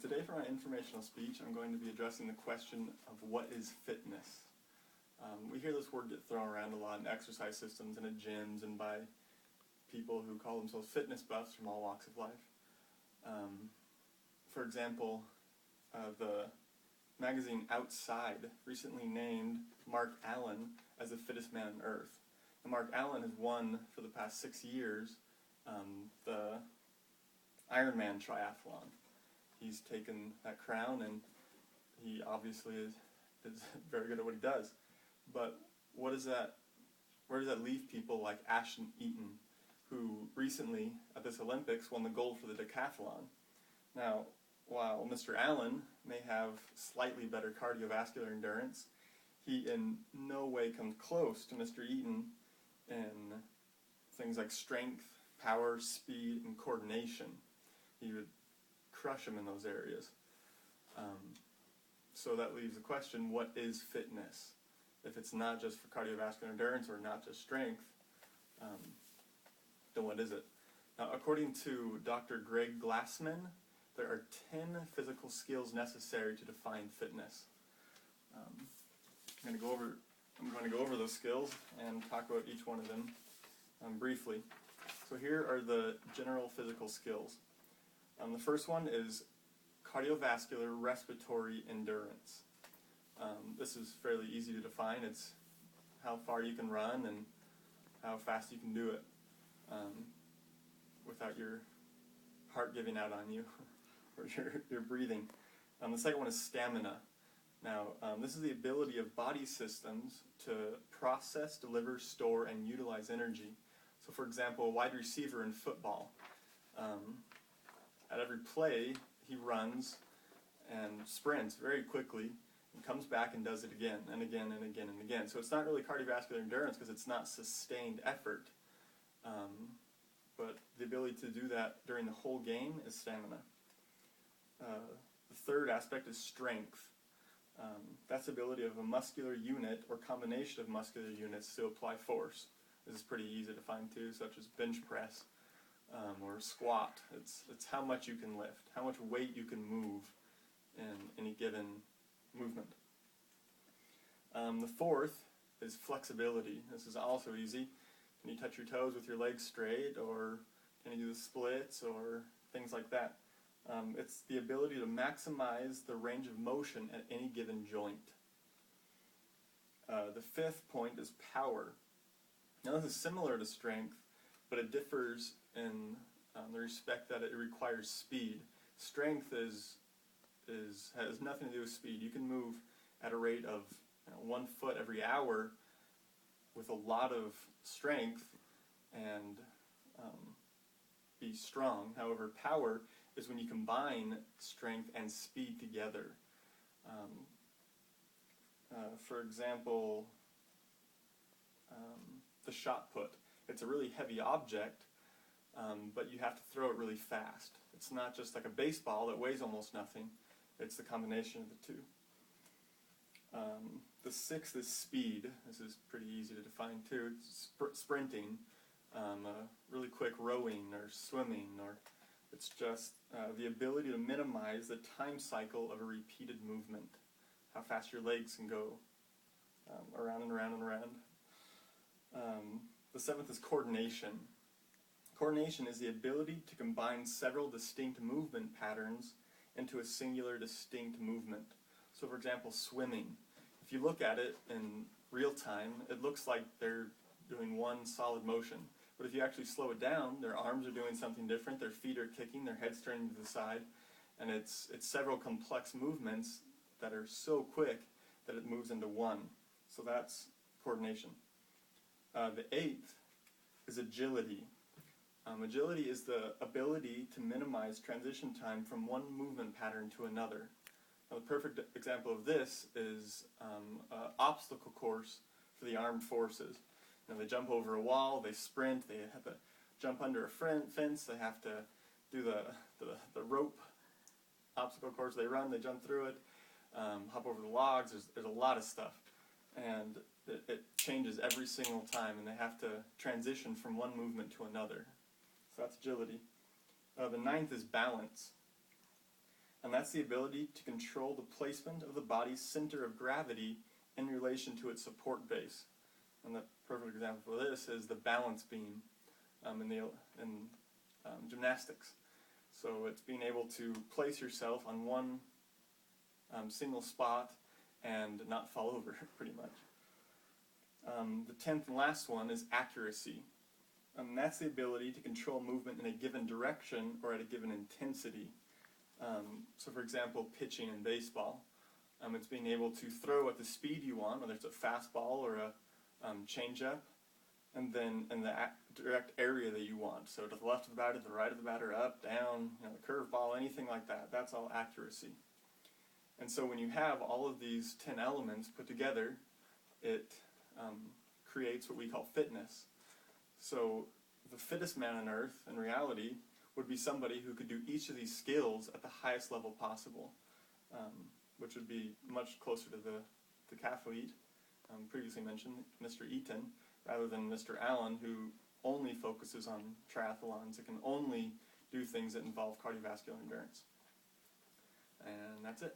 Today for my informational speech, I'm going to be addressing the question of what is fitness. We hear this word get thrown around a lot in exercise systems and at gyms and by people who call themselves fitness buffs from all walks of life. For example, the magazine Outside recently named Mark Allen as the fittest man on earth. And Mark Allen has won for the past 6 years the Ironman triathlon. He's taken that crown, and he obviously is very good at what he does. But where does that leave people like Ashton Eaton, who recently at this Olympics won the gold for the decathlon? Now, while Mr. Allen may have slightly better cardiovascular endurance, he in no way comes close to Mr. Eaton in things like strength, power, speed, and coordination. He would crush him in those areas. So that leaves the question, what is fitness? If it's not just for cardiovascular endurance or not just strength, then what is it? Now, according to Dr. Greg Glassman, there are 10 physical skills necessary to define fitness. I'm going to go over those skills and talk about each one of them briefly. So here are the general physical skills. The first one is cardiovascular respiratory endurance. This is fairly easy to define. It's how far you can run and how fast you can do it without your heart giving out on you or your breathing. The second one is stamina. Now, this is the ability of body systems to process, deliver, store, and utilize energy. So, for example, a wide receiver in football. At every play, he runs and sprints very quickly and comes back and does it again and again and again and again. So it's not really cardiovascular endurance because it's not sustained effort. But the ability to do that during the whole game is stamina. The third aspect is strength. That's the ability of a muscular unit or combination of muscular units to apply force. This is pretty easy to find too, such as bench press or squat. It's how much you can lift, how much weight you can move in any given movement. The fourth is flexibility. This is also easy. Can you touch your toes with your legs straight, or can you do the splits or things like that? It's the ability to maximize the range of motion at any given joint. The fifth point is power. Now this is similar to strength, but it differs in the respect that it requires speed. Strength has nothing to do with speed. You can move at a rate of 1 foot every hour with a lot of strength and be strong. However, power is when you combine strength and speed together. For example, the shot put. It's a really heavy object, but you have to throw it really fast. It's not just like a baseball that weighs almost nothing. It's the combination of the two. The sixth is speed. This is pretty easy to define too. It's sprinting, really quick rowing or swimming, or it's just the ability to minimize the time cycle of a repeated movement. How fast your legs can go around and around and around. The seventh is coordination. Coordination is the ability to combine several distinct movement patterns into a singular distinct movement. So for example, swimming. If you look at it in real time, it looks like they're doing one solid motion. But if you actually slow it down, their arms are doing something different, their feet are kicking, their head's turning to the side, and it's several complex movements that are so quick that it moves into one. So that's coordination. The eighth is agility. Agility is the ability to minimize transition time from one movement pattern to another. Now, the perfect example of this is an obstacle course for the armed forces. They jump over a wall, they sprint, they have to jump under a fence, they have to do the rope obstacle course, they run, they jump through it, hop over the logs, there's a lot of stuff. And it changes every single time, and they have to transition from one movement to another. So that's agility. The ninth is balance. and that's the ability to control the placement of the body's center of gravity in relation to its support base. And the perfect example for this is the balance beam in gymnastics. So it's being able to place yourself on one single spot and not fall over, pretty much. The 10th and last one is accuracy. And that's the ability to control movement in a given direction or at a given intensity. So for example, pitching in baseball. It's being able to throw at the speed you want, whether it's a fastball or a changeup, and then in the direct area that you want. So to the left of the batter, to the right of the batter, up, down, the curveball, anything like that. That's all accuracy. And so when you have all of these 10 elements put together, it creates what we call fitness. So the fittest man on earth, in reality, would be somebody who could do each of these skills at the highest level possible, which would be much closer to the decathlete previously mentioned, Mr. Eaton, rather than Mr. Allen, who only focuses on triathlons. It can only do things that involve cardiovascular endurance. And that's it.